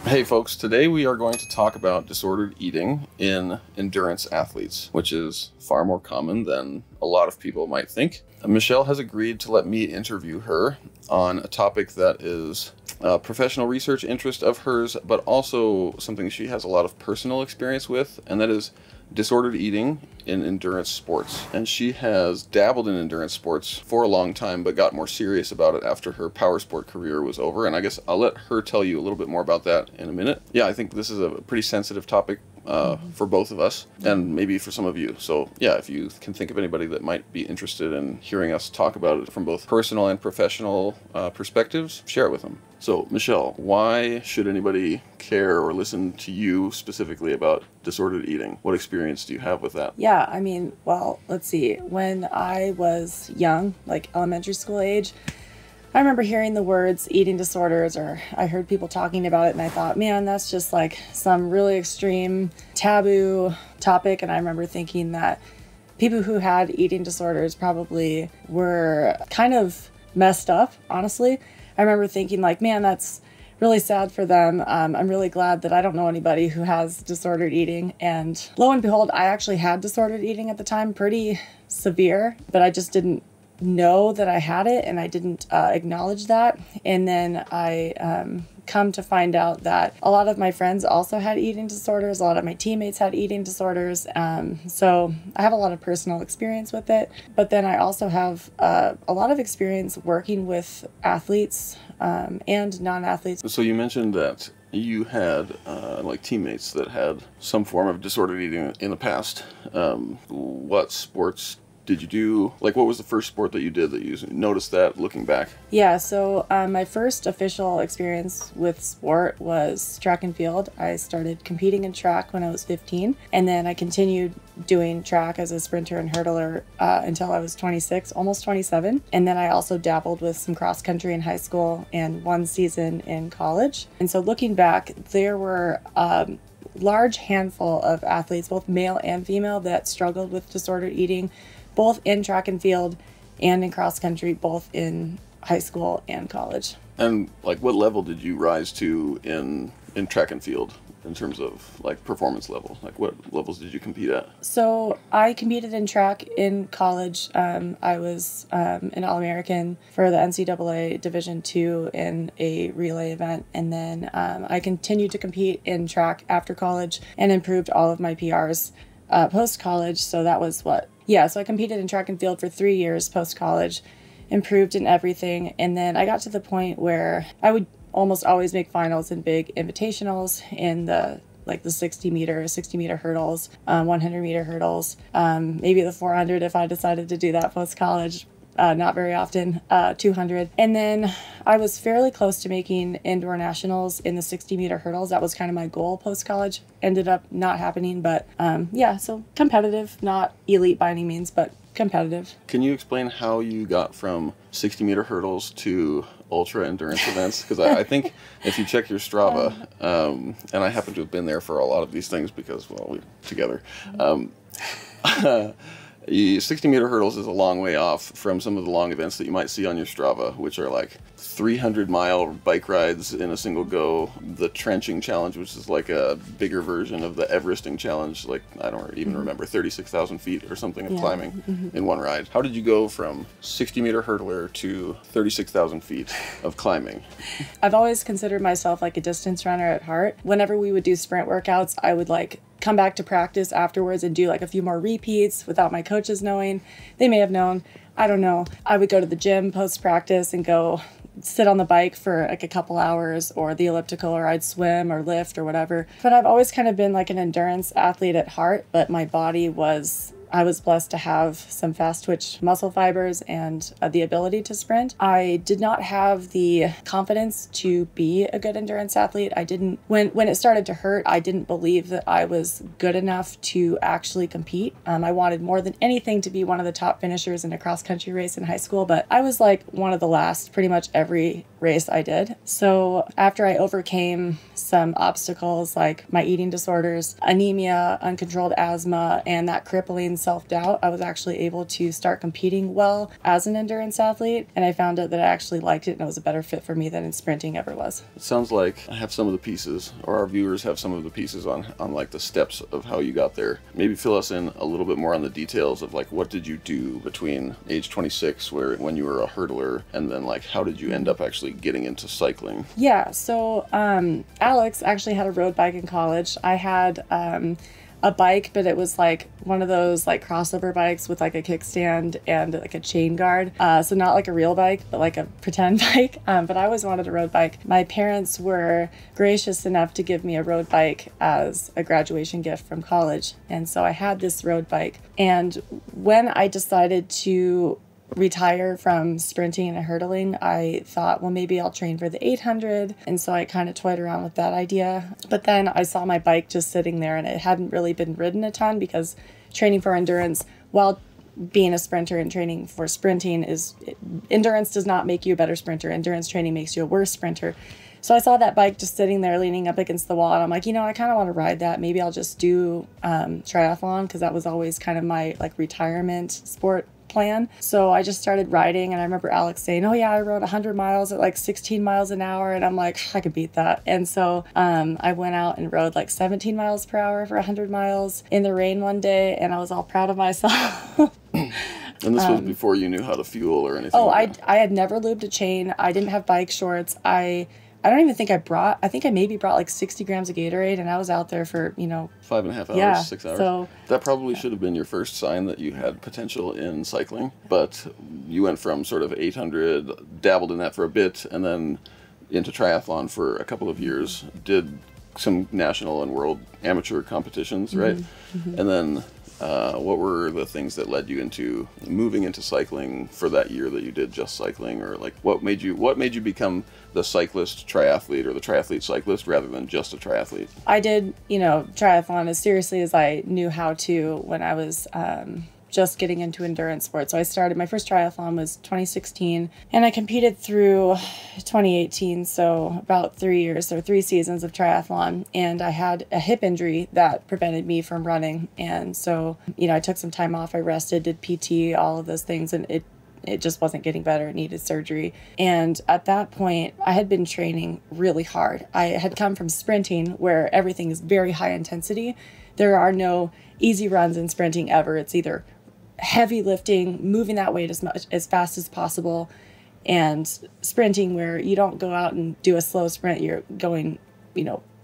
Hey folks, today we are going to talk about disordered eating in endurance athletes, which is far more common than a lot of people might think. Michelle has agreed to let me interview her on a topic that is a professional research interest of hers, but also something she has a lot of personal experience with, and that is disordered eating in endurance sports. And she has dabbled in endurance sports for a long time, but got more serious about it after her power sport career was over. And I guess I'll let her tell you a little bit more about that in a minute. Yeah, I think this is a pretty sensitive topic for both of us, and maybe for some of you. So yeah, if you can think of anybody that might be interested in hearing us talk about it from both personal and professional perspectives, share it with them. So Michelle, why should anybody care or listen to you specifically about disordered eating? What experience do you have with that? Yeah, I mean, well, let's see. When I was young, like elementary school age, I remember hearing the words eating disorders, or I heard people talking about it, and I thought, man, that's just like some really extreme taboo topic. And I remember thinking that people who had eating disorders probably were kind of messed up, honestly. I remember thinking like, man, that's really sad for them. I'm really glad that I don't know anybody who has disordered eating. And lo and behold, I actually had disordered eating at the time, pretty severe, but I just didn't know that I had it, and I didn't acknowledge that. And then I come to find out that a lot of my friends also had eating disorders. A lot of my teammates had eating disorders. So I have a lot of personal experience with it. But then I also have a lot of experience working with athletes and non-athletes. So you mentioned that you had like teammates that had some form of disordered eating in the past. What sports did you do? Like, what was the first sport that you did that you noticed that looking back? Yeah, so my first official experience with sport was track and field. I started competing in track when I was 15, and then I continued doing track as a sprinter and hurdler until I was 26, almost 27. And then I also dabbled with some cross country in high school and one season in college. And so looking back, there were large handful of athletes, both male and female, that struggled with disordered eating, both in track and field and in cross country, both in high school and college. And like, what level did you rise to in track and field in terms of like performance level? Like, what levels did you compete at? So I competed in track in college. I was an All-American for the NCAA Division II in a relay event. And then I continued to compete in track after college and improved all of my PRs post-college. So that was so I competed in track and field for 3 years post-college, improved in everything. And then I got to the point where I would almost always make finals in big invitationals in the 60 meter hurdles, 100 meter hurdles, maybe the 400 if I decided to do that post-college. Not very often, 200. And then I was fairly close to making indoor nationals in the 60 meter hurdles. That was kind of my goal post-college. Ended up not happening, but so competitive, not elite by any means, but competitive. Can you explain how you got from 60 meter hurdles to ultra endurance events? Because I think if you check your Strava, and I happen to have been there for a lot of these things because, well, we're together. 60 meter hurdles is a long way off from some of the long events that you might see on your Strava, which are like 300-mile bike rides in a single go, the trenching challenge, which is like a bigger version of the Everesting challenge, like I don't even remember, 36,000 feet or something of climbing in one ride. How did you go from 60 meter hurdler to 36,000 feet of climbing? I've always considered myself like a distance runner at heart. Whenever we would do sprint workouts, I would come back to practice afterwards and do like a few more repeats without my coaches knowing. They may have known, I don't know. I would go to the gym post-practice and go sit on the bike for like a couple hours, or the elliptical, or I'd swim or lift or whatever. But I've always kind of been like an endurance athlete at heart, but my body I was blessed to have some fast twitch muscle fibers and the ability to sprint. I did not have the confidence to be a good endurance athlete. When it started to hurt, I didn't believe that I was good enough to actually compete. I wanted more than anything to be one of the top finishers in a cross country race in high school, but I was like one of the last pretty much every race I did. So after I overcame some obstacles like my eating disorders, anemia, uncontrolled asthma, and that crippling and self-doubt, I was actually able to start competing well as an endurance athlete. And I found out that I actually liked it and it was a better fit for me than sprinting ever was. It sounds like I have some of the pieces, or our viewers have some of the pieces on like the steps of how you got there. Maybe fill us in a little bit more on the details of like, what did you do between age 26 when you were a hurdler, and then like how did you end up actually getting into cycling? Yeah, so Alex actually had a road bike in college. I had a bike, but it was like one of those like crossover bikes with like a kickstand and like a chain guard. So not like a real bike, but like a pretend bike. But I always wanted a road bike. My parents were gracious enough to give me a road bike as a graduation gift from college. And so I had this road bike. And when I decided to retire from sprinting and hurdling, I thought, well, maybe I'll train for the 800. And so I kind of toyed around with that idea. But then I saw my bike just sitting there and it hadn't really been ridden a ton, because training for endurance while being a sprinter and training for sprinting endurance does not make you a better sprinter. Endurance training makes you a worse sprinter. So I saw that bike just sitting there leaning up against the wall, and I'm like, I kind of want to ride that. Maybe I'll just do triathlon, because that was always kind of my like retirement sport plan. So I just started riding, and I remember Alex saying, oh yeah, I rode 100 miles at like 16 miles an hour, and I'm like, I could beat that. And so I went out and rode like 17 miles per hour for 100 miles in the rain one day, and I was all proud of myself. And this was before you knew how to fuel or anything? Oh, I had never lubed a chain. I didn't have bike shorts. I don't even think I think I maybe brought like 60 grams of Gatorade, and I was out there for, 5.5 hours, yeah, 6 hours. So that probably should have been your first sign that you had potential in cycling, but you went from sort of 800, dabbled in that for a bit, and then into triathlon for a couple of years, did some national and world amateur competitions, right? Mm-hmm. And then what were the things that led you into moving into cycling for that year that you did just cycling, or like what made you become the cyclist triathlete or the triathlete cyclist rather than just a triathlete? I did, triathlon as seriously as I knew how to when I was just getting into endurance sports. So I started, my first triathlon was 2016, and I competed through 2018. So about 3 years or 3 seasons of triathlon. And I had a hip injury that prevented me from running. And so, I took some time off. I rested, did PT, all of those things. And it just wasn't getting better. It needed surgery. And at that point, I had been training really hard. I had come from sprinting, where everything is very high intensity. There are no easy runs in sprinting ever. It's either heavy lifting, moving that weight as fast as possible, and sprinting where you don't go out and do a slow sprint, you're going,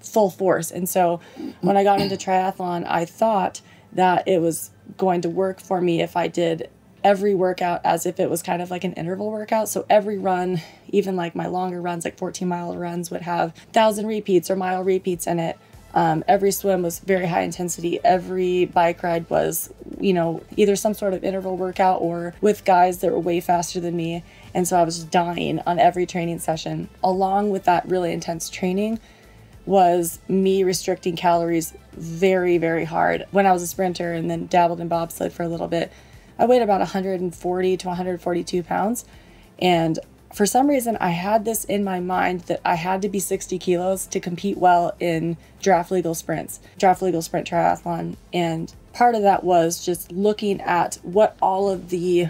full force. And so when I got into triathlon, I thought that it was going to work for me if I did every workout as if it was kind of like an interval workout. So every run, even like my longer runs, like 14-mile runs, would have 1,000 repeats or mile repeats in it. Every swim was very high intensity. Every bike ride was, either some sort of interval workout or with guys that were way faster than me. And so I was just dying on every training session. Along with that really intense training was me restricting calories very, very hard. When I was a sprinter and then dabbled in bobsled for a little bit, I weighed about 140 to 142 pounds. And for some reason, I had this in my mind that I had to be 60 kilos to compete well in draft legal sprints, draft legal sprint triathlon. And part of that was just looking at what all of the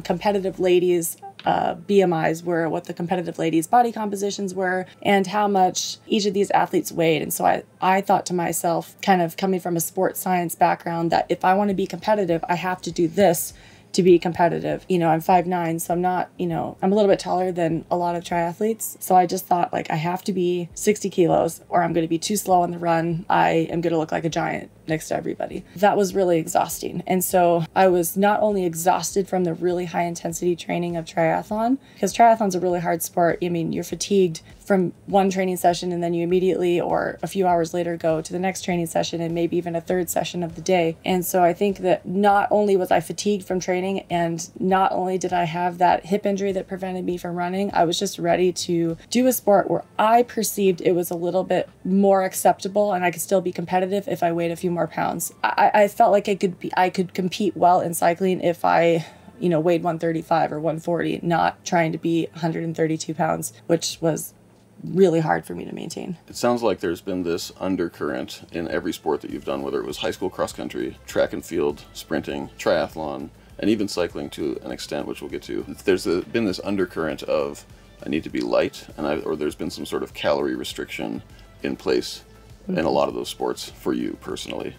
competitive ladies' BMIs were, what the competitive ladies' body compositions were, and how much each of these athletes weighed. And so I thought to myself, kind of coming from a sports science background, that if I want to be competitive, I have to do this to be competitive. I'm 5'9", so I'm not, I'm a little bit taller than a lot of triathletes. So I just thought, like, I have to be 60 kilos or I'm going to be too slow on the run. I am going to look like a giant next to everybody. That was really exhausting. And so I was not only exhausted from the really high intensity training of triathlon, because triathlon's a really hard sport. You're fatigued from one training session, and then you immediately or a few hours later go to the next training session and maybe even a third session of the day. And so I think that not only was I fatigued from training, and not only did I have that hip injury that prevented me from running, I was just ready to do a sport where I perceived it was a little bit more acceptable and I could still be competitive if I weighed a few more pounds. I felt like I could compete well in cycling if I weighed 135 or 140, not trying to be 132 pounds, which was really hard for me to maintain. It sounds like there's been this undercurrent in every sport that you've done, whether it was high school cross country, track and field, sprinting, triathlon, and even cycling to an extent, which we'll get to. There's been this undercurrent of I need to be light, or there's been some sort of calorie restriction in place in a lot of those sports for you personally.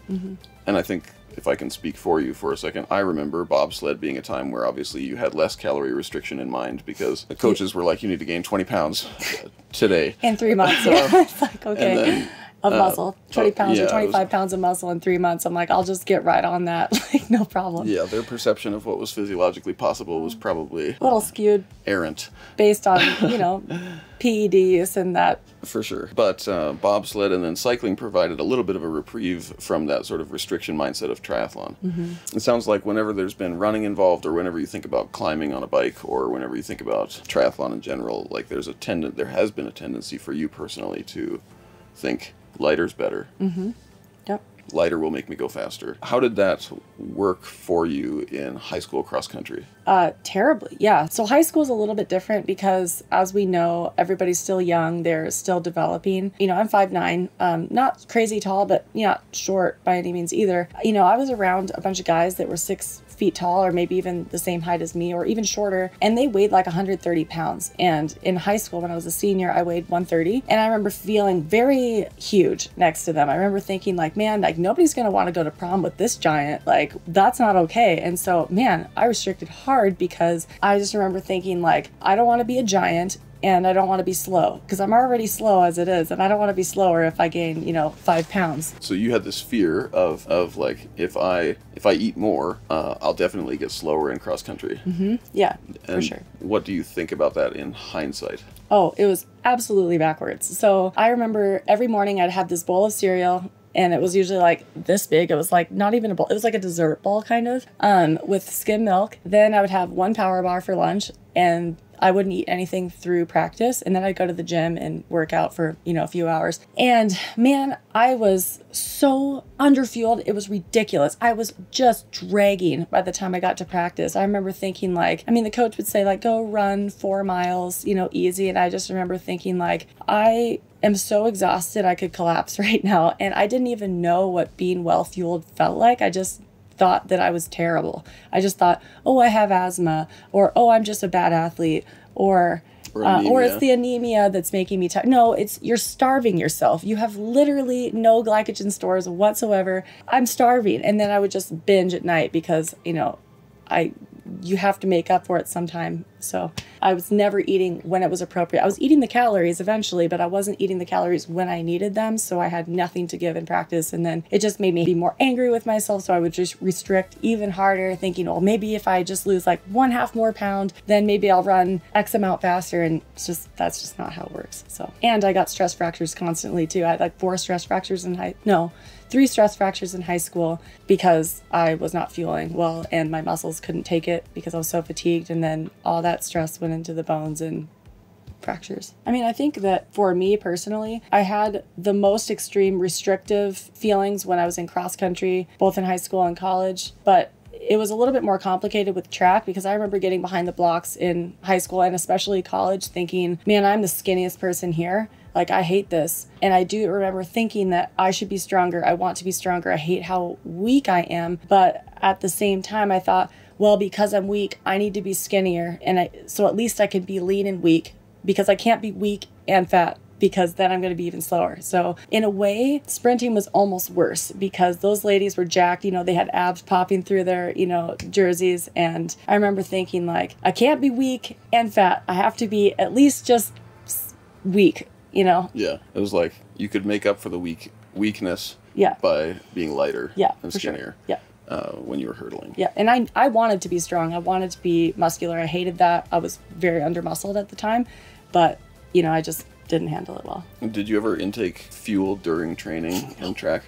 And I think if I can speak for you for a second, I remember bobsled being a time where obviously you had less calorie restriction in mind because the coaches were like, you need to gain 20 pounds today. In 3 months, yeah. It's like, okay, then, of muscle, 20 pounds or 25 pounds of muscle in 3 months. I'm like, I'll just get right on that, like no problem. Yeah, their perception of what was physiologically possible was probably a little skewed. Errant. Based on, PEDs and that. For sure. But bobsled and then cycling provided a little bit of a reprieve from that sort of restriction mindset of triathlon. It sounds like whenever there's been running involved, or whenever you think about climbing on a bike, or whenever you think about triathlon in general, like there has been a tendency for you personally to think lighter's better. Yep. Lighter will make me go faster. How did that work for you in high school cross country? Terribly, yeah. So high school is a little bit different because, as we know, everybody's still young. They're still developing. I'm 5'9", not crazy tall, but not short by any means either. I was around a bunch of guys that were 6 feet tall, or maybe even the same height as me, or even shorter, and they weighed like 130 pounds. And in high school, when I was a senior, I weighed 130, and I remember feeling very huge next to them. I remember thinking like, man, like nobody's gonna want to go to prom with this giant. Like that's not okay. And so, man, I restricted hard because I just remember thinking like, I don't want to be a giant. And I don't want to be slow because I'm already slow as it is. And I don't want to be slower if I gain, 5 pounds. So you had this fear of like, if I eat more, I'll definitely get slower in cross country. Yeah, and for sure. What do you think about that in hindsight? Oh, it was absolutely backwards. So I remember every morning I'd have this bowl of cereal. And it was usually like this big. It was like not even a bowl. It was like a dessert bowl kind of, with skim milk. Then I would have 1 power bar for lunch, and I wouldn't eat anything through practice. And then I'd go to the gym and work out for, a few hours. And man, I was so underfueled. It was ridiculous. I was just dragging by the time I got to practice. I remember thinking like, the coach would say like, go run 4 miles, easy. And I just remember thinking like, I am so exhausted I could collapse right now. And I didn't even know what being well fueled felt like. I just thought that I was terrible. I just thought, oh, I have asthma, or oh, I'm just a bad athlete, or it's the anemia that's making me tired. No, you're starving yourself. You have literally no glycogen stores whatsoever. I'm starving. And then I would just binge at night because, you have to make up for it sometime. So I was never eating when it was appropriate. I was eating the calories eventually, but I wasn't eating the calories when I needed them. So I had nothing to give in practice. And then it just made me be more angry with myself. So I would just restrict even harder, thinking, well, maybe if I just lose like 1/2 more pound, then maybe I'll run X amount faster. And that's just not how it works. So, and I got stress fractures constantly too. I had like 3 stress fractures in high school because I was not fueling well and my muscles couldn't take it because I was so fatigued, and then all that stress went into the bones and fractures. I think that for me personally, I had the most extreme restrictive feelings when I was in cross country, both in high school and college, but it was a little bit more complicated with track because I remember getting behind the blocks in high school and especially college thinking, man, I'm the skinniest person here. Like, I hate this. And I do remember thinking that I should be stronger. I want to be stronger. I hate how weak I am. But at the same time, I thought, well, because I'm weak, I need to be skinnier. And so at least I can be lean and weak because I can't be weak and fat because then I'm going to be even slower. So in a way, sprinting was almost worse because those ladies were jacked. They had abs popping through their, jerseys. And I remember thinking like, I can't be weak and fat. I have to be at least just weak. Yeah, it was like you could make up for the weakness by being lighter and skinnier when you were hurdling. Yeah, and I wanted to be strong. I wanted to be muscular. I hated that. I was very under-muscled at the time, but, I just didn't handle it well. Did you ever intake fuel during training and track?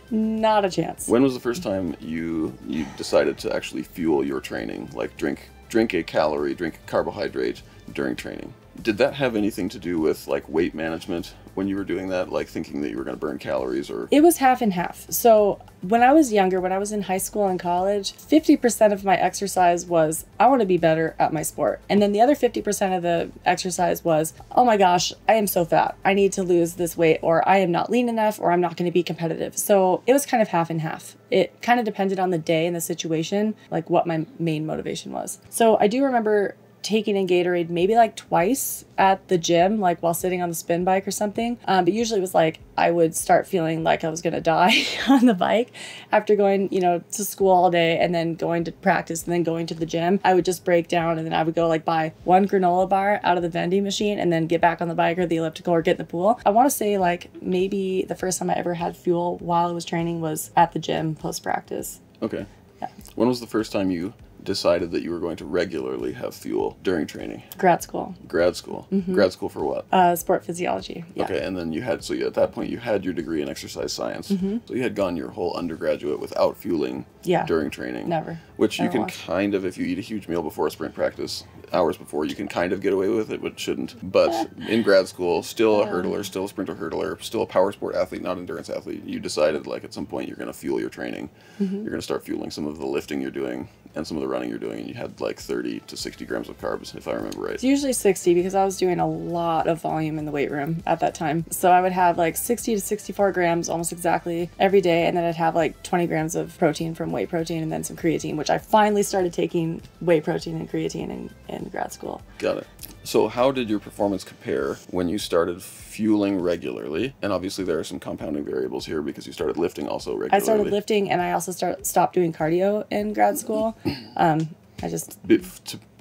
Not a chance. When was the first time you decided to actually fuel your training, like drink a calorie, drink a carbohydrate during training? Did that have anything to do with like weight management when you were doing that, like thinking that you were going to burn calories? Or it was half and half. So when I was younger, when I was in high school and college, 50% of my exercise was, I want to be better at my sport. And then the other 50% of the exercise was, oh my gosh, I am so fat. I need to lose this weight, or I am not lean enough, or I'm not going to be competitive. So it was kind of half and half. It kind of depended on the day and the situation, like what my main motivation was. So I do remember taking in Gatorade maybe like twice at the gym, like while sitting on the spin bike or something. But usually it was like I would start feeling like I was going to die on the bike after going, to school all day and then going to practice and then going to the gym. I would just break down and then I would go like buy one granola bar out of the vending machine and then get back on the bike or the elliptical or get in the pool. I want to say like maybe the first time I ever had fuel while I was training was at the gym post practice. Okay. Yeah. When was the first time you decided that you were going to regularly have fuel during training? Grad school. Grad school. Mm-hmm. Grad school for what? Sport physiology. Yeah. Okay, and then at that point you had your degree in exercise science. Mm-hmm. So you had gone your whole undergraduate without fueling during training. Never. Which you can kind of, if you eat a huge meal before a sprint practice, hours before, you can kind of get away with it, but shouldn't. But in grad school, still a hurdler, still a sprinter hurdler, still a power sport athlete, not endurance athlete, you decided like at some point you're going to fuel your training. Mm-hmm. You're going to start fueling some of the lifting you're doing and some of the running you're doing, and you had like 30 to 60 grams of carbs, if I remember right. It's usually 60 because I was doing a lot of volume in the weight room at that time. So I would have like 60 to 64 grams almost exactly every day, and then I'd have like 20 grams of protein from whey protein and then some creatine, which I finally started taking whey protein and creatine in grad school. Got it. So how did your performance compare when you started fueling regularly? And obviously there are some compounding variables here because you started lifting also regularly. I started lifting and I also stopped doing cardio in grad school.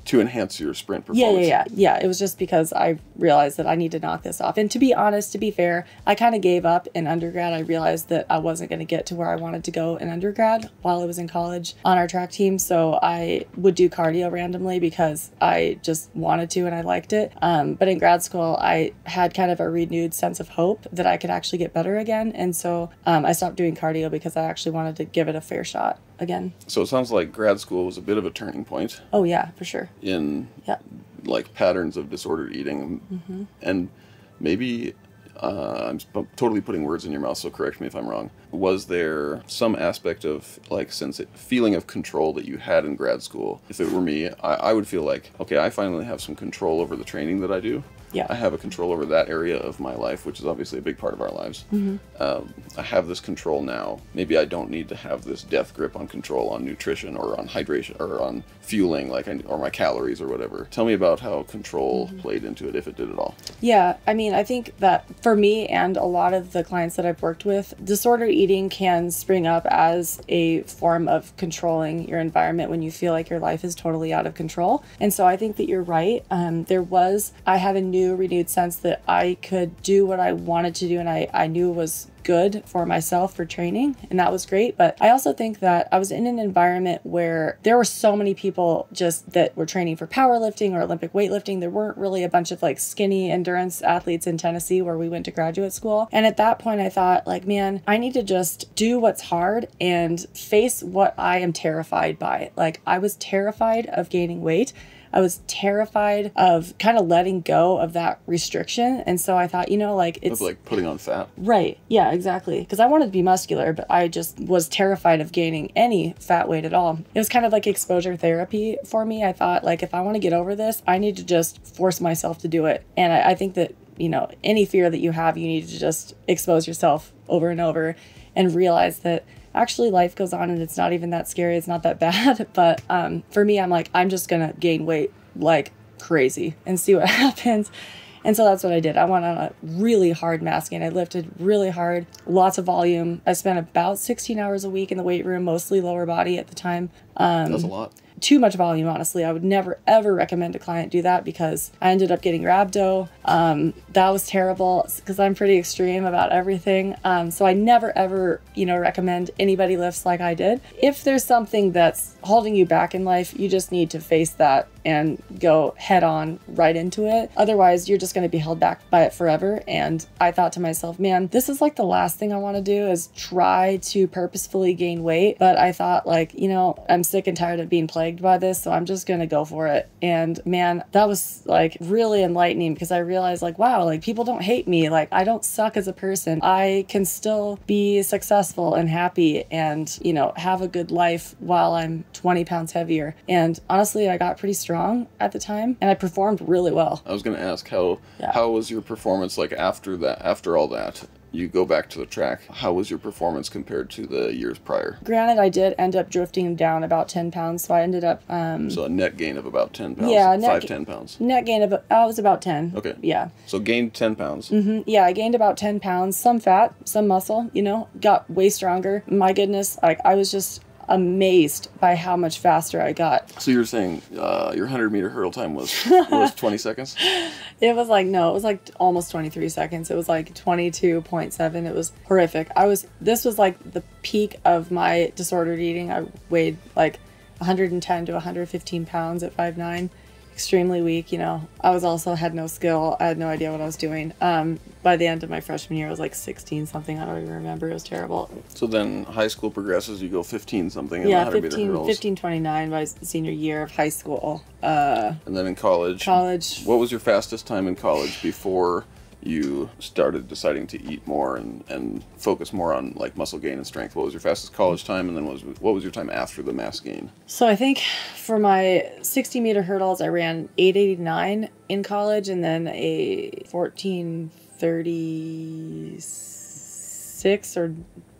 To enhance your sprint performance. Yeah. It was just because I realized that I need to knock this off. And to be honest, to be fair, I kind of gave up in undergrad. I realized that I wasn't going to get to where I wanted to go in undergrad while I was in college on our track team. So I would do cardio randomly because I just wanted to and I liked it. But in grad school, I had kind of a renewed sense of hope that I could actually get better again. And so I stopped doing cardio because I actually wanted to give it a fair shot again. So it sounds like grad school was a bit of a turning point. Oh yeah, for sure. In like patterns of disordered eating. Mm-hmm. And maybe I'm totally putting words in your mouth, so correct me if I'm wrong. Was there some aspect of like feeling of control that you had in grad school? If it were me, I would feel like, okay, I finally have some control over the training that I do. Yeah. I have a control over that area of my life, which is obviously a big part of our lives. Mm-hmm. I have this control now. Maybe I don't need to have this death grip on control on nutrition or on hydration or on fueling, or my calories or whatever. Tell me about how control played into it, if it did at all. Yeah, I mean, I think that for me and a lot of the clients that I've worked with, disordered eating can spring up as a form of controlling your environment when you feel like your life is totally out of control. And so I think that you're right. I had a new renewed sense that I could do what I wanted to do, and I knew was good for myself for training, and that was great. But I also think that I was in an environment where there were so many people just that were training for powerlifting or Olympic weightlifting. There weren't really a bunch of like skinny endurance athletes in Tennessee where we went to graduate school. And at that point I thought like, man, I need to just do what's hard and face what I am terrified by. Like I was terrified of gaining weight. I was terrified of kind of letting go of that restriction. And so I thought, it's like putting on fat. Right. Yeah, exactly. Because I wanted to be muscular, but I just was terrified of gaining any fat weight at all. It was kind of like exposure therapy for me. I thought like, if I want to get over this, I need to just force myself to do it. And I think that, any fear that you have, you need to just expose yourself over and over and realize that actually life goes on and it's not even that scary. It's not that bad. But for me, I'm like, I'm just going to gain weight like crazy and see what happens. And so that's what I did. I went on a really hard masking. I lifted really hard, lots of volume. I spent about 16 hours a week in the weight room, mostly lower body at the time. That's a lot. Too much volume, honestly. I would never, ever recommend a client do that because I ended up getting rhabdo. That was terrible because I'm pretty extreme about everything. So I never, ever, recommend anybody lifts like I did. If there's something that's holding you back in life, you just need to face that and go head on right into it. Otherwise, you're just going to be held back by it forever. And I thought to myself, man, this is like the last thing I want to do is try to purposefully gain weight. But I thought, like, you know, I'm sick and tired of being plagued by this, so I'm just going to go for it. And man, that was like really enlightening, because I realized, like, wow, like, people don't hate me. Like, I don't suck as a person. I can still be successful and happy and, you know, have a good life while I'm 20 pounds heavier. And honestly, I got pretty strong at the time and I performed really well. I was going to ask, how was your performance like after that, after all that? You go back to the track. How was your performance compared to the years prior? Granted, I did end up drifting down about 10 pounds. So I ended up... so a net gain of about 10 pounds? Yeah. 10 pounds? Net gain of... I was about 10. Okay. Yeah. So gained 10 pounds? Mm-hmm. Yeah, I gained about 10 pounds. Some fat, some muscle, you know, got way stronger. My goodness, like, I was just amazed by how much faster I got. So you're saying your 100-meter hurdle time was 20 seconds? It was like, no, it was like almost 23 seconds. It was like 22.7. It was horrific. This was like the peak of my disordered eating. I weighed like 110 to 115 pounds at 5'9". Extremely weak, you know. I was also had no skill. I had no idea what I was doing. By the end of my freshman year, I was like 16 something. I don't even remember. It was terrible. So then high school progresses, you go 15 something in yeah, the 100-meter hurdles. 15:29 by senior year of high school. And then in college. What was your fastest time in college before you started deciding to eat more and focus more on like muscle gain and strength? What was your fastest college time, and then what was your time after the mass gain? So I think for my 60-meter hurdles, I ran 8:89 in college, and then a 14:36 or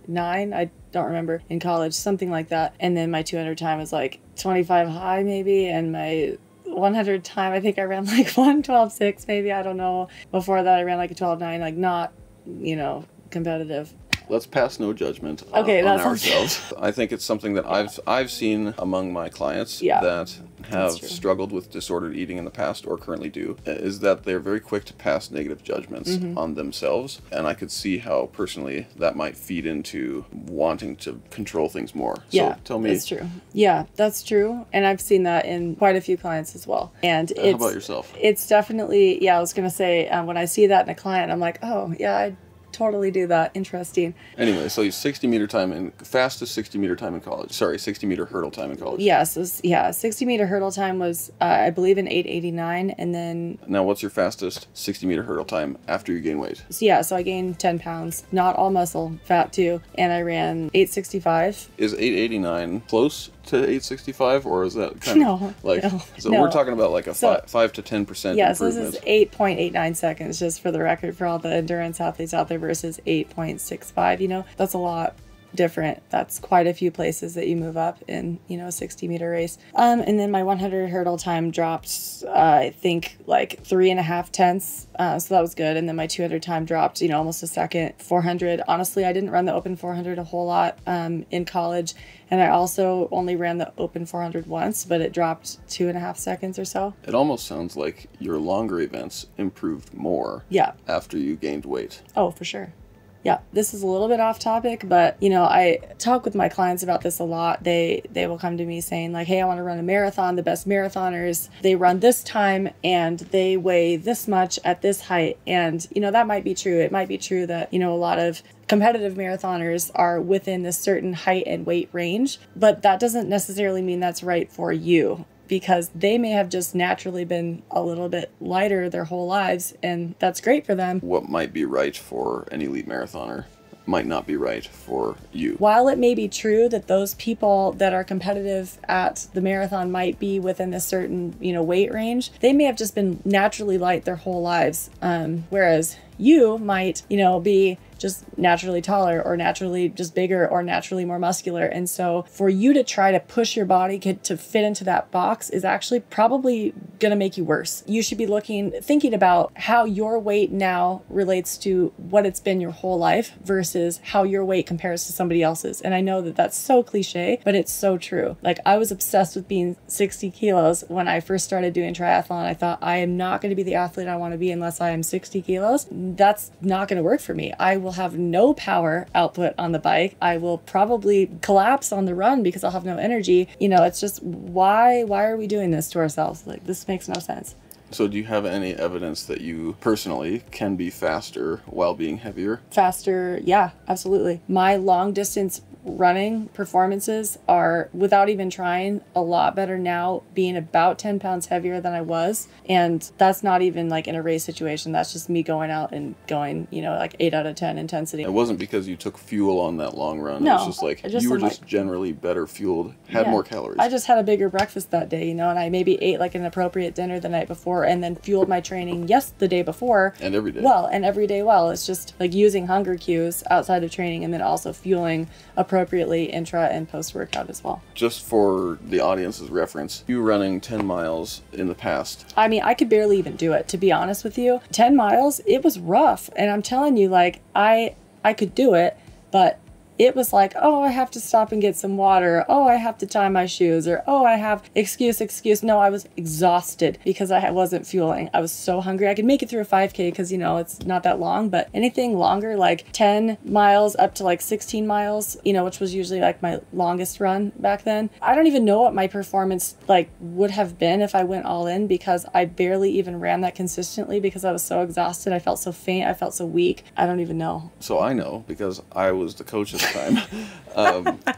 9, I don't remember, in college, something like that. And then my 200 time was like 25 high maybe, and my 100 time, I think I ran like 1:12.6 maybe, I don't know. Before that I ran like a 12:9, like not, you know, competitive. Let's pass no judgment on ourselves. I think it's something that I've seen among my clients that have struggled with disordered eating in the past or currently do, is that they're very quick to pass negative judgments on themselves. And I could see how personally that might feed into wanting to control things more. Yeah, so tell me. That's true. Yeah, that's true. And I've seen that in quite a few clients as well. And how about yourself? It's definitely, I was going to say, when I see that in a client, I'm like, oh, yeah, I totally do that. Interesting. Anyway, so your 60-meter time in fastest 60-meter time in college. Sorry, 60-meter hurdle time in college. Yes, 60-meter hurdle time was I believe in 8:89, and then. Now, what's your fastest 60-meter hurdle time after you gain weight? So I gained 10 pounds, not all muscle, fat too, and I ran 8:65. Is 8:89 close to 8:65, or is that kind of like? No, so we're talking about like a 5 to 10% improvement. Yeah, so this is 8.89 seconds, just for the record, for all the endurance athletes out there, versus 8.65. You know, that's a lot different. That's quite a few places that you move up in, you know, a 60-meter race. And then my 100 hurdle time dropped, I think, like 3.5 tenths. So that was good. And then my 200 time dropped, you know, almost a second. 400, honestly, I didn't run the open 400 a whole lot in college. And I also only ran the open 400 once, but it dropped 2.5 seconds or so. It almost sounds like your longer events improved more after you gained weight. Oh, for sure. Yeah, this is a little bit off topic, but, you know, I talk with my clients about this a lot. They will come to me saying like, hey, I want to run a marathon. The best marathoners, they run this time and they weigh this much at this height. And, you know, that might be true. It might be true that, you know, a lot of competitive marathoners are within this certain height and weight range, but that doesn't necessarily mean that's right for you, because they may have just naturally been a little bit lighter their whole lives, and that's great for them. What might be right for an elite marathoner might not be right for you. While it may be true that those people that are competitive at the marathon might be within a certain, you know, weight range, they may have just been naturally light their whole lives. Whereas you might, you know, be just naturally taller or naturally just bigger or naturally more muscular. And so for you to try to push your body to fit into that box is actually probably going to make you worse. You should be thinking about how your weight now relates to what it's been your whole life versus how your weight compares to somebody else's. And I know that that's so cliche, but it's so true. Like, I was obsessed with being 60 kilos when I first started doing triathlon. I thought, I am not going to be the athlete I want to be unless I am 60 kilos. That's not going to work for me. I will have no power output on the bike. I will probably collapse on the run because I'll have no energy. You know, it's just why are we doing this to ourselves? Like, this makes no sense. So do you have any evidence that you personally can be faster while being heavier? Faster, yeah, absolutely. My long distance running performances are, without even trying, a lot better now being about 10 pounds heavier than I was. And that's not even like in a race situation. That's just me going out and going, you know, like 8 out of 10 intensity. It wasn't because you took fuel on that long run. No, it was just like you were just generally better fueled, had more calories. I just had a bigger breakfast that day, you know, and I maybe ate like an appropriate dinner the night before and then fueled my training, the day before. And every day. Well, and every day well. It's just like using hunger cues outside of training and then also fueling appropriately intra and post workout as well. Just for the audience's reference, you running 10 miles in the past. I mean, I could barely even do it, to be honest with you. 10 miles, it was rough. And I'm telling you, like, I could do it, but it was like, oh, I have to stop and get some water. Oh, I have to tie my shoes. Or, oh, I have excuse. No, I was exhausted because I wasn't fueling. I was so hungry. I could make it through a 5K because, you know, it's not that long. But anything longer, like 10 miles up to like 16 miles, you know, which was usually like my longest run back then. I don't even know what my performance like would have been if I went all in because I barely even ran that consistently because I was so exhausted. I felt so faint. I felt so weak. I don't even know. So I know because I was the coach at the time.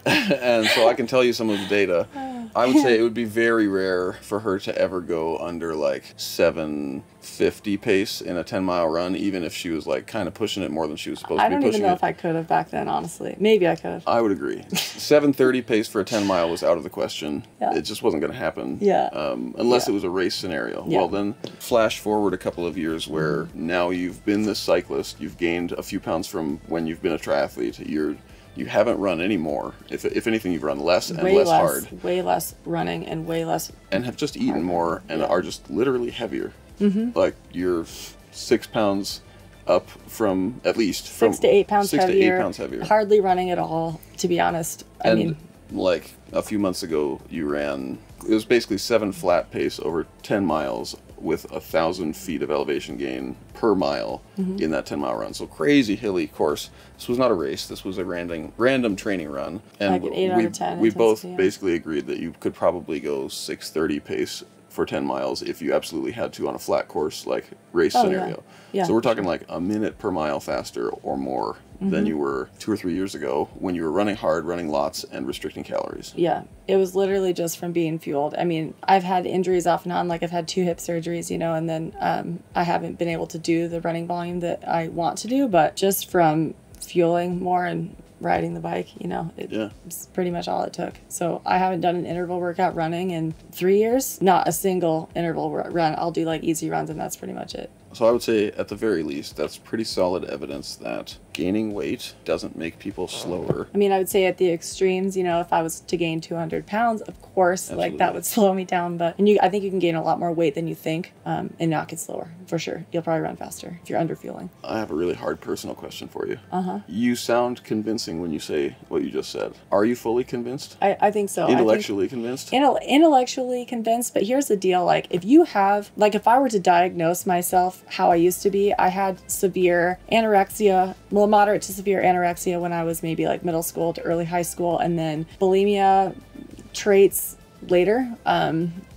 And so I can tell you some of the data. I would say it would be very rare for her to ever go under like 750 pace in a 10-mile run, even if she was like kind of pushing it more than she was supposed to be pushing it. I don't even know if I could have back then, honestly. Maybe I could have. I would agree. 730 pace for a 10-mile was out of the question. Yeah. It just wasn't going to happen. Yeah. Unless it was a race scenario. Yeah. Well, then flash forward a couple of years where now you've been this cyclist, you've gained a few pounds from when you've been a triathlete. You haven't run anymore. If anything, you've run less and less hard. Way less running and way less. And have just eaten more and are just literally heavier. Mm-hmm. Like you're 6 pounds up from at least 6 to 8 pounds 6 heavier. to 8 pounds heavier. Hardly running at all, to be honest. I mean, like a few months ago, you ran. It was basically 7 flat pace over 10 miles with 1,000 feet of elevation gain per mile in that 10-mile run. So crazy hilly course. This was not a race. This was a random training run. And like an 8 out of 10 we both basically agreed that you could probably go 6:30 pace for 10 miles if you absolutely had to on a flat course like race scenario. Yeah, so we're talking like a minute per mile faster or more than you were 2 or 3 years ago when you were running hard, running lots, and restricting calories. Yeah, it was literally just from being fueled. I mean, I've had injuries off and on, like I've had 2 hip surgeries, you know, and then I haven't been able to do the running volume that I want to do, but just from fueling more and riding the bike, you know, it's pretty much all it took. So I haven't done an interval workout running in 3 years, not a single interval run. I'll do like easy runs and that's pretty much it. So I would say, at the very least, that's pretty solid evidence that gaining weight doesn't make people slower. I mean, I would say at the extremes, you know, if I was to gain 200 pounds, of course, Absolutely. like that would slow me down. But I think you can gain a lot more weight than you think and not get slower, for sure. You'll probably run faster if you're under fueling. I have a really hard personal question for you. Uh-huh. You sound convincing when you say what you just said. Are you fully convinced? I think so. Intellectually convinced? Intellectually convinced, but here's the deal. Like, if you have, like, if I were to diagnose myself how I used to be, I had severe anorexia, well, moderate to severe anorexia when I was maybe like middle school to early high school, and then bulimia traits later,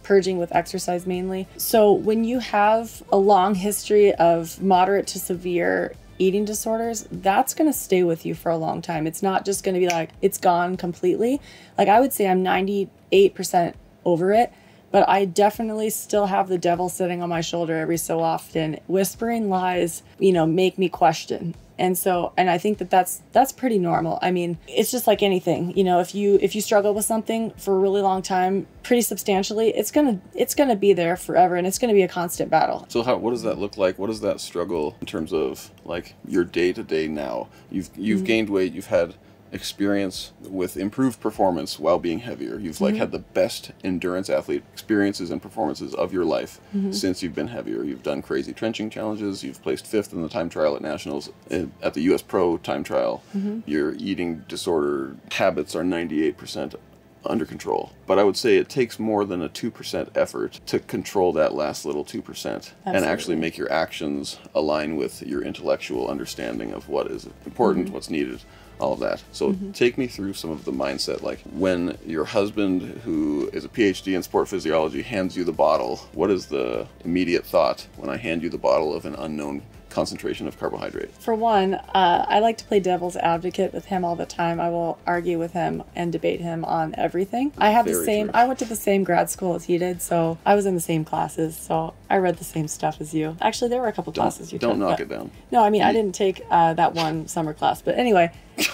purging with exercise mainly. So when you have a long history of moderate to severe eating disorders, that's going to stay with you for a long time. It's not just going to be like, it's gone completely. Like, I would say I'm 98% over it. But I definitely still have the devil sitting on my shoulder every so often, whispering lies, you know, make me question. And I think that's pretty normal. I mean, it's just like anything, you know, if you struggle with something for a really long time, pretty substantially, it's gonna be there forever, and it's gonna be a constant battle. So what does that look like? What does that struggle in terms of like your day to day now? You've gained weight, you've had experience with improved performance while being heavier. You've like had the best endurance athlete experiences and performances of your life since you've been heavier. You've done crazy trenching challenges. You've placed 5th in the time trial at nationals, at the US Pro time trial. Your eating disorder habits are 98% under control. But I would say it takes more than a 2% effort to control that last little 2% and actually make your actions align with your intellectual understanding of what is important, what's needed, all of that. So take me through some of the mindset, like when your husband, who is a PhD in sport physiology, hands you the bottle, what is the immediate thought when I hand you the bottle of an unknown concentration of carbohydrate? For one, I like to play devil's advocate with him all the time. I will argue with him and debate him on everything. I have the same, I went to the same grad school as he did, so I was in the same classes, so I read the same stuff as you. Actually, there were a couple classes you took. Don't knock it down. No, I mean, I didn't take that one summer class, but anyway.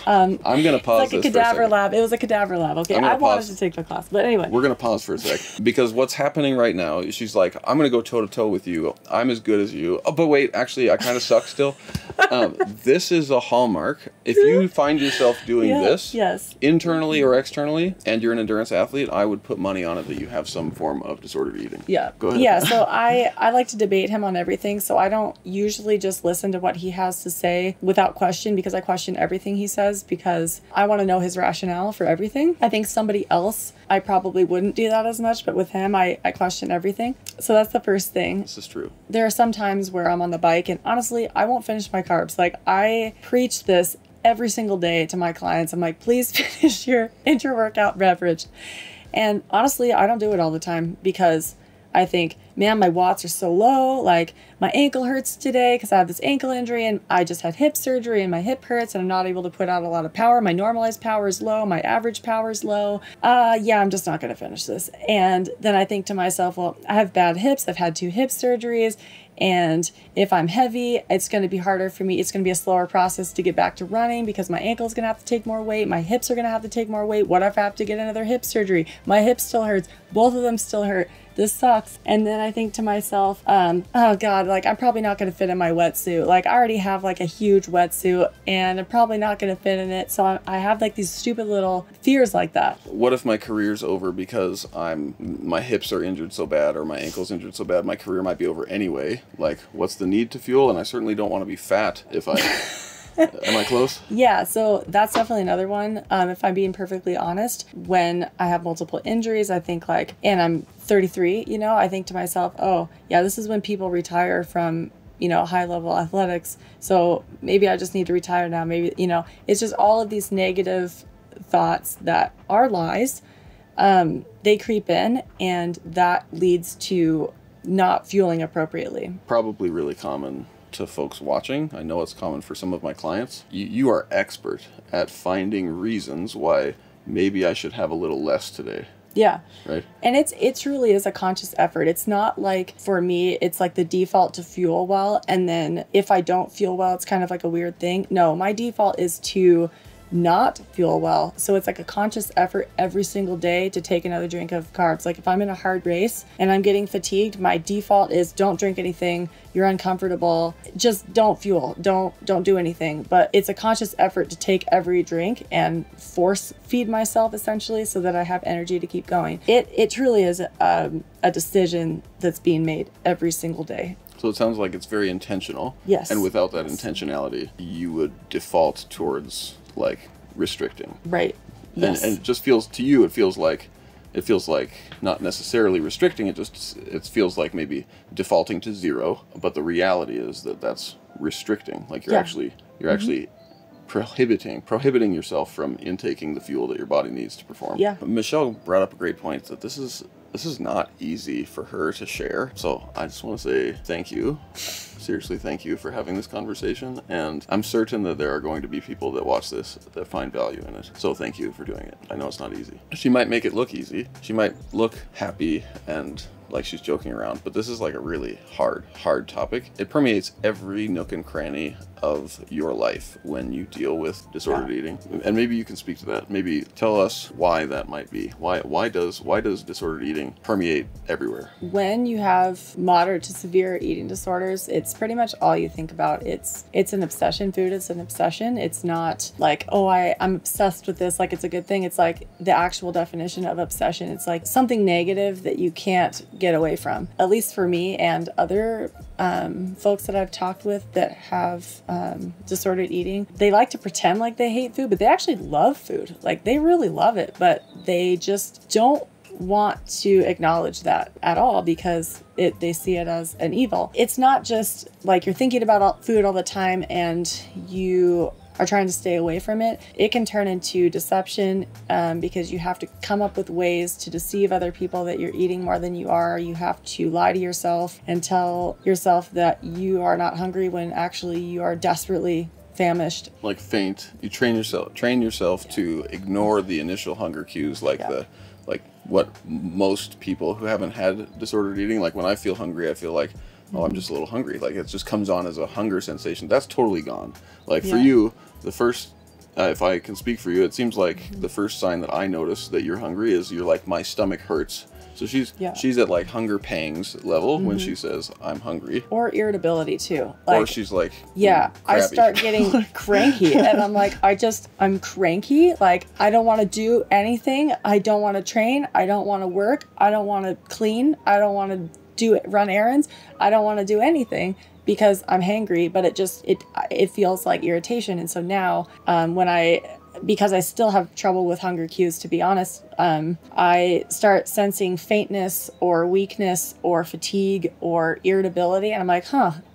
I'm going to pause this. It's like a cadaver lab. It was a cadaver lab. Okay, I wanted to take the class, but anyway. We're going to pause for a sec, because what's happening right now, she's like, I'm going to go toe-to-toe with you. I'm as good as you. Oh, but wait, actually, I kind of suck still. This is a hallmark. If you find yourself doing this, internally or externally, and you're an endurance athlete, I would put money on it that you have some form of disordered eating. Yeah. Go ahead. Yeah, so I like to debate him on everything, so I don't usually just listen to what he has to say without question, because I question everything he says, because I want to know his rationale for everything. I think somebody else, I probably wouldn't do that as much, but with him, I question everything. So that's the first thing. This is true. There are some times where I'm on the bike, and honestly, I won't finish my carbs. Like, I preach this every single day to my clients. I'm like, please finish your intra-workout beverage. And honestly, I don't do it all the time, because I think, man, my watts are so low. Like, my ankle hurts today because I have this ankle injury, and I just had hip surgery and my hip hurts and I'm not able to put out a lot of power. My normalized power is low. My average power is low. Yeah, I'm just not going to finish this. And then I think to myself, well, I have bad hips. I've had 2 hip surgeries. And if I'm heavy, it's going to be harder for me. It's going to be a slower process to get back to running, because my ankle is going to have to take more weight. My hips are going to have to take more weight. What if I have to get another hip surgery? My hip still hurts. Both of them still hurt. This sucks. And then I think to myself, oh God, like, I'm probably not going to fit in my wetsuit. Like, I already have like a huge wetsuit and I'm probably not going to fit in it. So I have like these stupid little fears like that. What if my career's over because my hips are injured so bad, or my ankle's injured so bad, my career might be over anyway? Like, what's the need to fuel? And I certainly don't want to be fat if I... Am I close? Yeah, so that's definitely another one. If I'm being perfectly honest, when I have multiple injuries, I think like, and I'm 33, you know, I think to myself, oh yeah, this is when people retire from, you know, high level athletics. So maybe I just need to retire now. Maybe, you know, it's just all of these negative thoughts that are lies. They creep in, and that leads to not fueling appropriately. Probably really common to folks watching. I know it's common for some of my clients. You are expert at finding reasons why maybe I should have a little less today. Yeah. Right. And it truly is a conscious effort. It's not like, for me, it's like the default to fuel well, and then if I don't feel well, it's kind of like a weird thing. No, my default is to not fuel well. So it's like a conscious effort every single day to take another drink of carbs. Like, if I'm in a hard race and I'm getting fatigued, my default is don't drink anything. You're uncomfortable. Just don't fuel. Don't do anything. But it's a conscious effort to take every drink and force feed myself, essentially, so that I have energy to keep going. It truly is a decision that's being made every single day. So it sounds like it's very intentional. Yes. And without that intentionality, you would default towards like restricting. Right. Yes. And it just feels to you, it feels like not necessarily restricting, it feels like maybe defaulting to 0, but the reality is that that's restricting. Like you're actually prohibiting yourself from intaking the fuel that your body needs to perform. Yeah. Michelle brought up a great point, that this is not easy for her to share. So I just want to say thank you. Seriously, thank you for having this conversation. And I'm certain that there are going to be people that watch this that find value in it. So thank you for doing it. I know it's not easy. She might make it look easy. She might look happy and like she's joking around, but this is like a really hard topic. It permeates every nook and cranny of your life when you deal with disordered eating. And maybe you can speak to that. Maybe tell us why that might be. Why does disordered eating permeate everywhere? When you have moderate to severe eating disorders, it's it's pretty much all you think about. It's an obsession. Food is an obsession. It's not like, oh, I'm obsessed with this, like it's a good thing. It's like the actual definition of obsession. It's like something negative that you can't get away from. At least for me and other folks that I've talked with that have disordered eating, they like to pretend like they hate food, but they actually love food. Like they really love it, but they just don't want to acknowledge that at all because they see it as an evil. It's not just like you're thinking about food all the time and you are trying to stay away from it. It can turn into deception because you have to come up with ways to deceive other people that you're eating more than you are. You have to lie to yourself and tell yourself that you are not hungry when actually you are desperately famished. Like faint. You train yourself to ignore the initial hunger cues, like what most people who haven't had disordered eating, like when I feel hungry, I feel like, oh, I'm just a little hungry. Like it just comes on as a hunger sensation. That's totally gone. Like for you, the first, if I can speak for you, it seems like the first sign that I notice that you're hungry is you're like, my stomach hurts. So she's at like hunger pangs level when she says I'm hungry. Or irritability too. Like, or she's like, I start getting cranky and I'm like, I'm cranky. Like I don't want to do anything. I don't want to train. I don't want to work. I don't want to clean. I don't want to run errands. I don't want to do anything because I'm hangry, but it feels like irritation. And so now because I still have trouble with hunger cues, to be honest, I start sensing faintness or weakness or fatigue or irritability. And I'm like,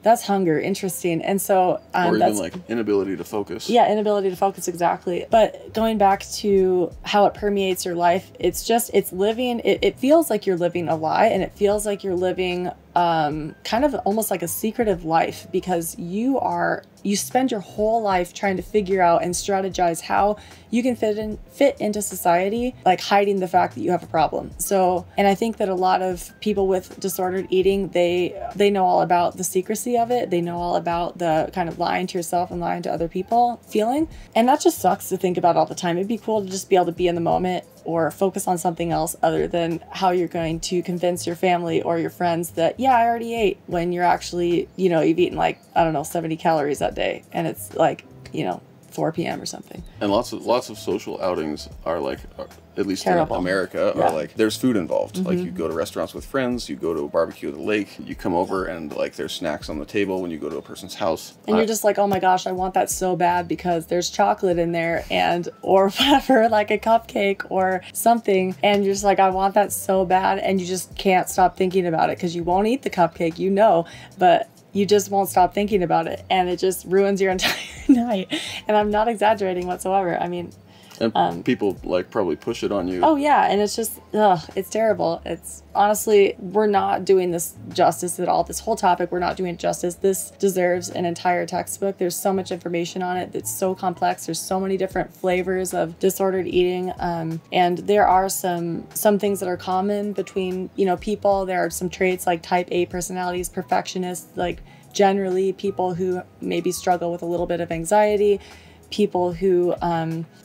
that's hunger. Interesting. And so or even like inability to focus. Yeah, inability to focus, exactly. But going back to how it permeates your life, it's living, it feels like you're living a lie, and it feels like you're living kind of almost like a secretive life, because you spend your whole life trying to figure out and strategize how you can fit into society, like hiding the fact that you have a problem. So, and I think that a lot of people with disordered eating, they know all about the secrecy of it. They know all about the kind of lying to yourself and lying to other people feeling. And that just sucks to think about all the time. It'd be cool to just be able to be in the moment or focus on something else other than how you're going to convince your family or your friends that, yeah, I already ate, when you're actually, you've eaten like, 70 calories that day. And it's like, 4 p.m. or something. And lots of social outings are like, at least terrible. In America, are like, there's food involved. Like you go to restaurants with friends, you go to a barbecue at the lake, you come over and like there's snacks on the table when you go to a person's house. And you're just like, oh my gosh, I want that so bad because there's chocolate in there or whatever, like a cupcake or something. And you're just like, I want that so bad. And you just can't stop thinking about it because you won't eat the cupcake, but you just won't stop thinking about it, and it just ruins your entire night. And I'm not exaggerating whatsoever. I mean, and people like probably push it on you. Oh yeah, and it's just, it's terrible. It's honestly, we're not doing this justice at all. This whole topic, we're not doing it justice. This deserves an entire textbook. There's so much information on it that's so complex. There's so many different flavors of disordered eating, and there are some things that are common between people. There are some traits like type A personalities, perfectionists, like generally people who maybe struggle with a little bit of anxiety. People who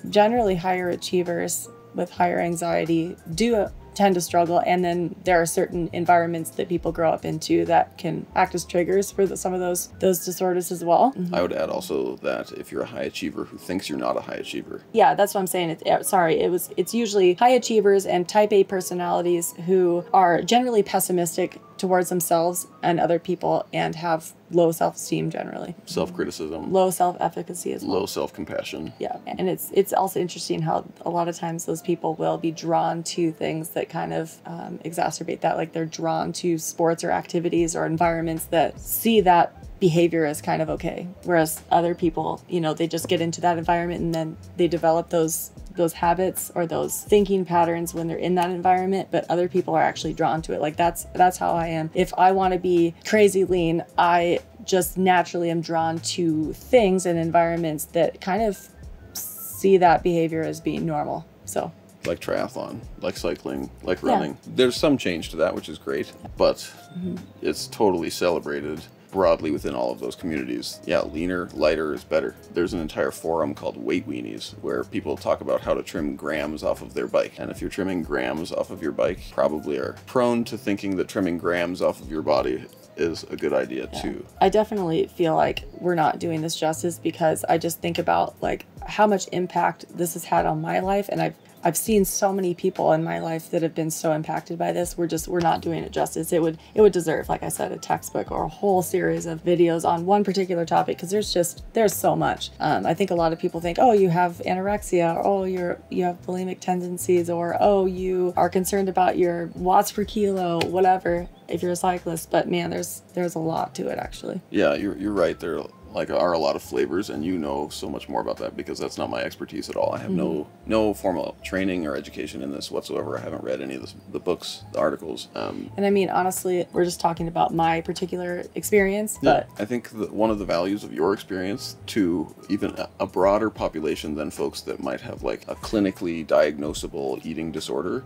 generally higher achievers with higher anxiety do tend to struggle. And then there are certain environments that people grow up into that can act as triggers for some of those disorders as well. I would add also that if you're a high achiever who thinks you're not a high achiever. Yeah, that's what I'm saying. It's usually high achievers and type A personalities who are generally pessimistic towards themselves and other people and have low self-esteem generally. Self-criticism. Low self-efficacy as well. Low self-compassion. Yeah. And it's also interesting how a lot of times those people will be drawn to things that kind of exacerbate that. Like they're drawn to sports or activities or environments that see that behavior as kind of okay. Whereas other people, they just get into that environment and then they develop those habits or those thinking patterns when they're in that environment, but other people are actually drawn to it. Like that's how I am. If I want to be crazy lean, I just naturally am drawn to things and environments that kind of see that behavior as being normal. So like triathlon, like cycling, like running. There's some change to that, which is great, but it's totally celebrated broadly within all of those communities. Yeah, leaner, lighter is better. There's an entire forum called Weight Weenies where people talk about how to trim grams off of their bike. And if you're trimming grams off of your bike, probably are prone to thinking that trimming grams off of your body is a good idea too. I definitely feel like we're not doing this justice, because I just think about like how much impact this has had on my life, and I've seen so many people in my life that have been so impacted by this. We're not doing it justice. It would deserve, like I said, a textbook or a whole series of videos on one particular topic, because there's so much. I think a lot of people think, oh, you have anorexia, or oh, you have bulimic tendencies, or oh, you are concerned about your watts per kilo, whatever, if you're a cyclist. But man, there's a lot to it, actually. Yeah, you're right. There are a lot of flavors, and you know so much more about that, because that's not my expertise at all. I have no formal training or education in this whatsoever. I haven't read any of the books, the articles. And I mean, honestly, we're just talking about my particular experience. But I think one of the values of your experience to even a broader population than folks that might have like a clinically diagnosable eating disorder,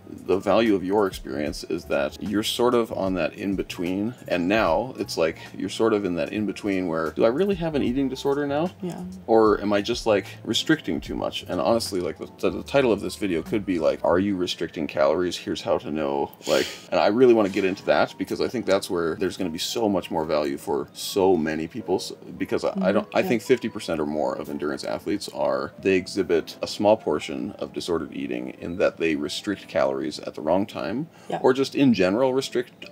the value of your experience is that you're sort of on that in-between. And now it's like you're sort of in that in-between where, do I really have an eating disorder now? Yeah. Or am I just like restricting too much? And honestly, like the title of this video could be like, are you restricting calories? Here's how to know. Like, and I really want to get into that, because I think that's where there's going to be so much more value for so many people. Because I think 50% or more of endurance athletes they exhibit a small portion of disordered eating, in that they restrict calories at the wrong time, or just in general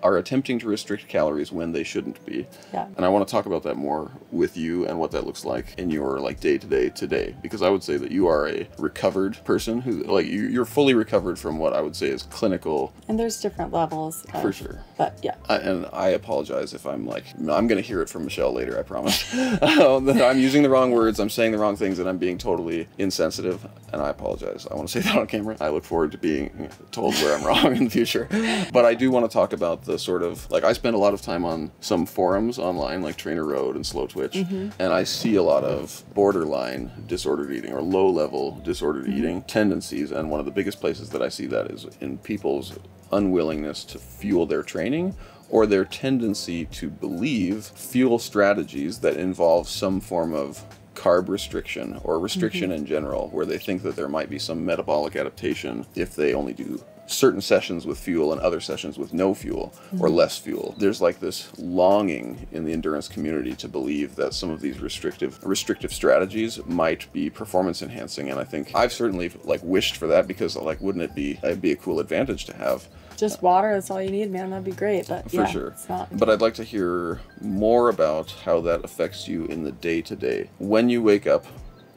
are attempting to restrict calories when they shouldn't be. Yeah. And I want to talk about that more with you and what that looks like in your like day to day, because I would say that you are a recovered person who like you're fully recovered from what I would say is clinical. And there's different levels. For sure. But yeah. And I apologize if I'm going to hear it from Michelle later, I promise. That I'm using the wrong words, I'm saying the wrong things, and I'm being totally insensitive, and I apologize. I want to say that on camera. I look forward to being told where I'm wrong in the future. But I do want to talk about the sort of, like, I spend a lot of time on some forums online, like Trainer Road and Slow Twitch, and I see a lot of borderline disordered eating or low-level disordered eating tendencies, and one of the biggest places that I see that is in people's unwillingness to fuel their training, or their tendency to believe fuel strategies that involve some form of carb restriction or restriction in general, where they think that there might be some metabolic adaptation if they only do certain sessions with fuel and other sessions with no fuel or less fuel. There's like this longing in the endurance community to believe that some of these restrictive strategies might be performance enhancing, and I think I've certainly like wished for that, because like wouldn't it be a cool advantage to have just water, that's all you need, man. That'd be great. But for sure. It's not. But I'd like to hear more about how that affects you in the day to day. When you wake up,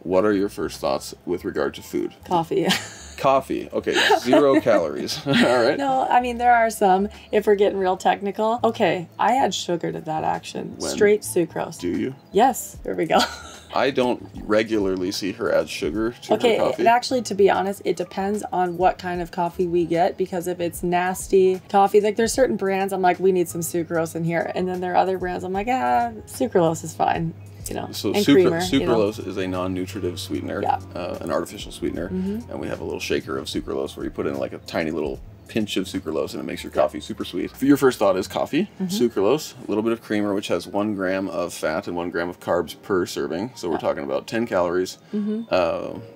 what are your first thoughts with regard to food? Coffee. Coffee. Okay, 0 calories. All right. No, I mean, there are some, if we're getting real technical. Okay, I add sugar to that action. When? Straight sucrose. Do you? Yes. There we go. I don't regularly see her add sugar to her coffee. Okay, actually, to be honest, it depends on what kind of coffee we get, because if it's nasty coffee, like there's certain brands I'm like, we need some sucrose in here, and then there are other brands I'm like, sucralose is fine. You know, so and creamer, sucralose is a non-nutritive sweetener, an artificial sweetener, and we have a little shaker of sucralose where you put in like a tiny little pinch of sucralose, and it makes your coffee super sweet. Your first thought is coffee, sucralose, a little bit of creamer, which has 1 gram of fat and 1 gram of carbs per serving. So we're talking about 10 calories.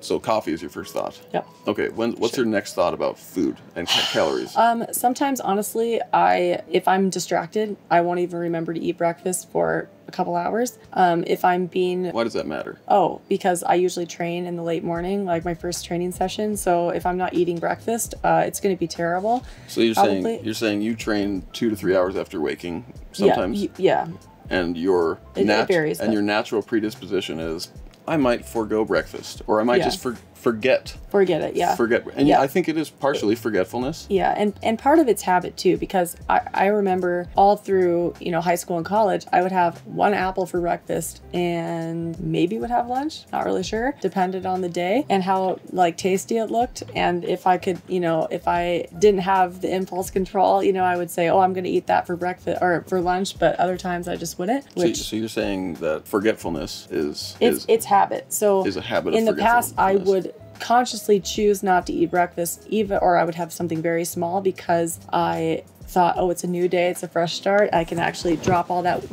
So coffee is your first thought. Yep. Okay. What's your next thought about food and calories? Sometimes, honestly, if I'm distracted, I won't even remember to eat breakfast for a couple hours. If I'm being... Why does that matter? Oh, because I usually train in the late morning, like my first training session. So if I'm not eating breakfast, it's going to be terrible. So you're saying you train 2 to 3 hours after waking sometimes? Yeah. And your varies, your natural predisposition is, I might forego breakfast, or I might just forget. Forget it, yeah. And I think it is partially forgetfulness. Yeah, and part of it's habit too, because I remember all through, high school and college, I would have 1 apple for breakfast and maybe would have lunch, not really sure, depended on the day and how like tasty it looked. And if I could, if I didn't have the impulse control, I would say, oh, I'm going to eat that for breakfast or for lunch, but other times I just wouldn't. So you're saying that forgetfulness is habit. So is a habit of in the past, I would consciously choose not to eat breakfast, or I would have something very small, because I thought, oh, it's a new day, it's a fresh start, I can actually drop all that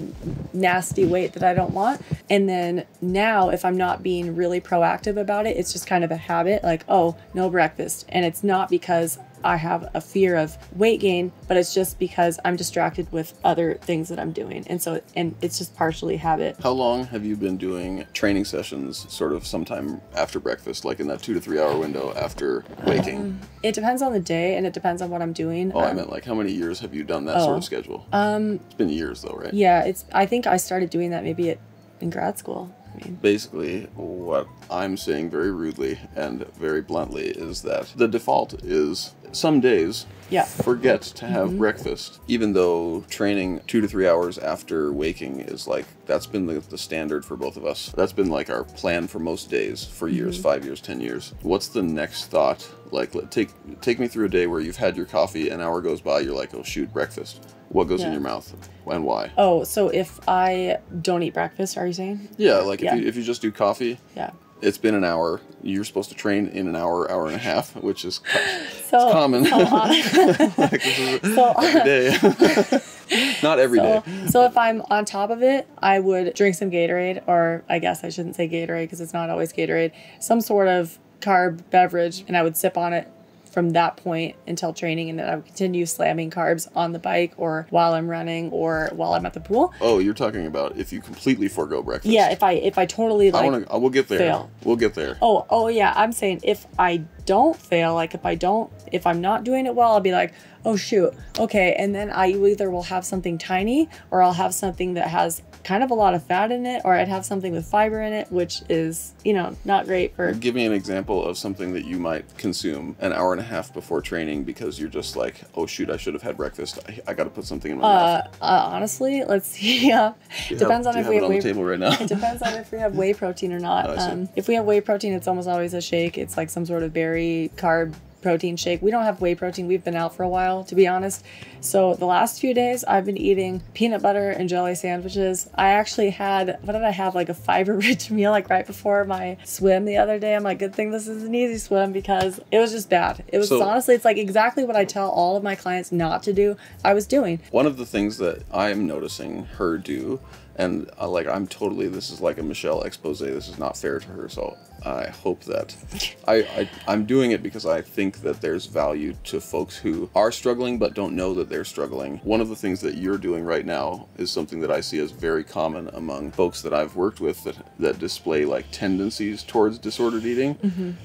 nasty weight that I don't want. And then now, if I'm not being really proactive about it, it's just kind of a habit, like, oh, no breakfast. And it's not because I have a fear of weight gain, but it's just because I'm distracted with other things that I'm doing. And it's just partially habit. How long have you been doing training sessions sort of sometime after breakfast, like in that 2 to 3 hour window after waking? It depends on the day and it depends on what I'm doing. Oh, I meant like how many years have you done that sort of schedule? It's been years though, right? Yeah, I think I started doing that maybe in grad school. I mean, basically, what I'm saying very rudely and very bluntly is that the default is some days forget to have breakfast, even though training 2 to 3 hours after waking is like, that's been the standard for both of us. That's been like our plan for most days for years, 5 years, 10 years. What's the next thought? Like, take me through a day where you've had your coffee, an hour goes by, you're like, oh shoot, breakfast. What goes in your mouth and why? Oh, so if I don't eat breakfast, are you saying? Yeah, like if you just do coffee. Yeah. It's been an hour. You're supposed to train in an hour, hour and a half, which is common. Like, this is every day. Not every day. So if I'm on top of it, I would drink some Gatorade, or I guess I shouldn't say Gatorade because it's not always Gatorade, some sort of carb beverage, and I would sip on it from that point until training, and then I would continue slamming carbs on the bike or while I'm running or while I'm at the pool. Oh, you're talking about if you completely forego breakfast. Yeah, if I totally like we'll get there. Fail. We'll get there. Oh yeah, I'm saying if I don't fail, like if I'm not doing it well, I'll be like, oh shoot, okay, and then I either will have something tiny or I'll have something that has kind of a lot of fat in it, or I'd have something with fiber in it, which is, not great for... Give me an example of something that you might consume an hour and a half before training because you're just like, oh shoot, I should have had breakfast. I got to put something in my mouth. Honestly, let's see. Depends on if we have whey table right now. It depends on if we have whey protein or not. If we have whey protein, it's almost always a shake. It's like some sort of berry carb protein shake. We don't have whey protein. We've been out for a while, to be honest. So the last few days I've been eating peanut butter and jelly sandwiches. I actually had, what did I have? Like a fiber-rich meal like right before my swim the other day. I'm like, good thing this is an easy swim because it was just bad. It was honestly, it's like exactly what I tell all of my clients not to do, I was doing. One of the things that I am noticing her do, and this is like a Michelle expose. This is not fair to her. So I hope that I'm doing it because I think that there's value to folks who are struggling but don't know that they're struggling. One of the things that you're doing right now is something that I see as very common among folks that I've worked with that display like tendencies towards disordered eating,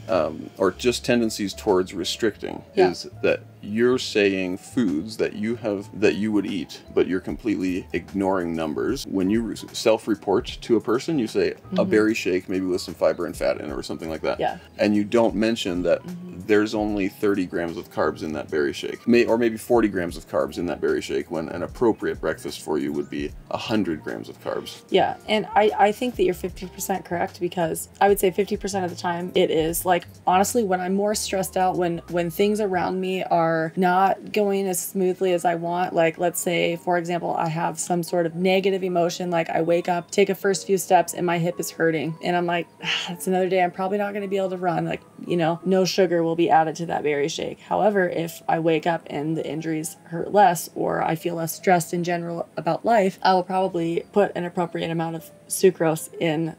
or just tendencies towards restricting. Is that you're saying foods that you would eat, but you're completely ignoring numbers. When you self-report to a person, you say a berry shake, maybe with some fiber and fat in it or something like that. Yeah. And you don't mention that there's only 30 grams of carbs in that berry shake, or maybe 40 grams of carbs in that berry shake, when an appropriate breakfast for you would be 100 grams of carbs. Yeah, and I think that you're 50% correct, because I would say 50% of the time it is. Like, honestly, when I'm more stressed out, when things around me are not going as smoothly as I want, like let's say, for example, I have some sort of negative emotion, like I wake up, take a first few steps and my hip is hurting, and I'm like, it's another day, I'm probably not going to be able to run. Like, no sugar will be added to that berry shake. However, if I wake up and the injuries hurt less, or I feel less stressed in general about life, I will probably put an appropriate amount of sucrose in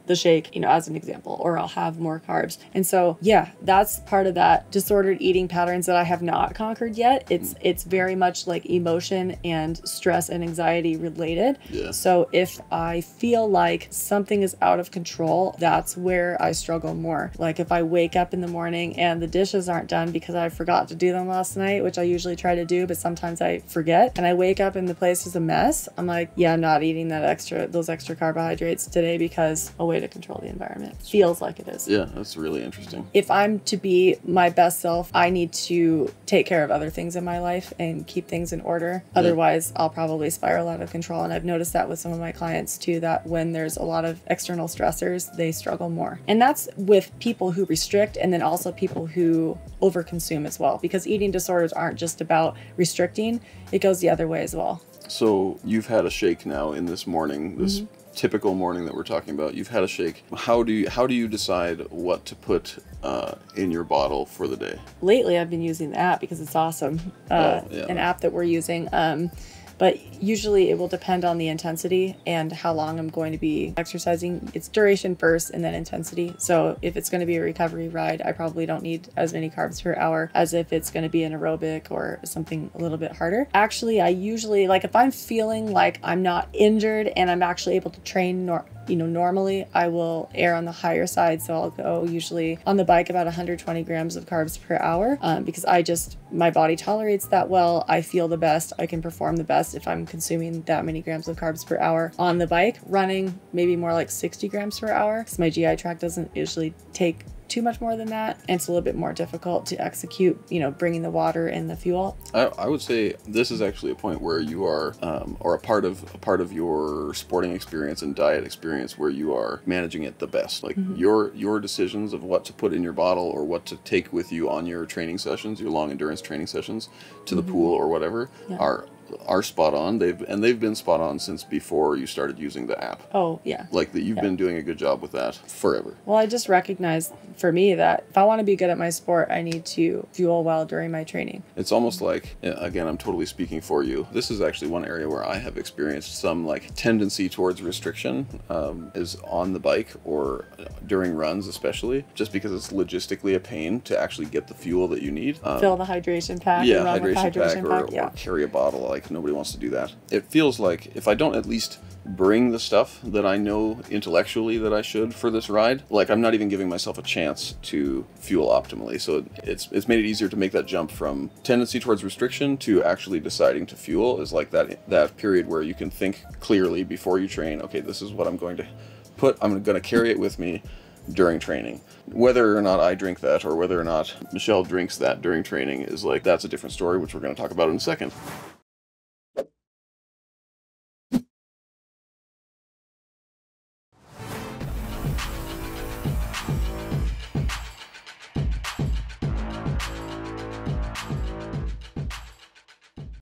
the shake, as an example, or I'll have more carbs. And so, that's part of that disordered eating patterns that I have not conquered yet. It's very much like emotion and stress and anxiety related. Yeah. So if I feel like something is out of control, that's where I struggle more. Like if I wake up in the morning and the dishes aren't done because I forgot to do them last night, which I usually try to do, but sometimes I forget, and I wake up and the place is a mess, I'm like, I'm not eating those extra carbohydrates today because a way to control the environment. Feels like it is. Yeah, that's really interesting. If I'm to be my best self, I need to take care of other things in my life and keep things in order. Otherwise, I'll probably spiral out of control. And I've noticed that with some of my clients too, that when there's a lot of external stressors, they struggle more. And that's with people who restrict, and then also people who overconsume as well, because eating disorders aren't just about restricting, it goes the other way as well. So you've had a shake now in this morning, this typical morning that we're talking about. You've had a shake. How do you decide what to put in your bottle for the day? Lately, I've been using the app because it's awesome. An app that we're using. but usually it will depend on the intensity and how long I'm going to be exercising. It's duration first and then intensity. So if it's going to be a recovery ride, I probably don't need as many carbs per hour as if it's going to be an aerobic or something a little bit harder. Actually, I usually, like if I'm feeling like I'm not injured and I'm actually able to train normally, I will err on the higher side. So I'll go usually on the bike about 120 grams of carbs per hour because my body tolerates that well. I feel the best. I can perform the best if I'm consuming that many grams of carbs per hour. On the bike, running maybe more like 60 grams per hour because my GI tract doesn't usually take too much more than that, and it's a little bit more difficult to execute, bringing the water and the fuel. I would say this is actually a point where you are, or a part of your sporting experience and diet experience where you are managing it the best. Like your decisions of what to put in your bottle or what to take with you on your training sessions, your long endurance training sessions, to the pool or whatever, are spot on. They've been spot on since before you started using the app. Oh yeah. Like that you've been doing a good job with that forever. Well, I just recognize for me that if I want to be good at my sport, I need to fuel well during my training. It's almost like, again, I'm totally speaking for you. This is actually one area where I have experienced some like tendency towards restriction, is on the bike or during runs, especially just because it's logistically a pain to actually get the fuel that you need. Fill the hydration pack. Yeah, and run with the hydration pack, or carry a bottle. Like nobody wants to do that. It feels like if I don't at least bring the stuff that I know intellectually that I should for this ride, like I'm not even giving myself a chance to fuel optimally. So it's made it easier to make that jump from tendency towards restriction to actually deciding to fuel is like that period where you can think clearly before you train. Okay, this is what I'm going to put. I'm going to carry it with me during training. Whether or not I drink that or whether or not Michelle drinks that during training is like, that's a different story, which we're going to talk about in a second.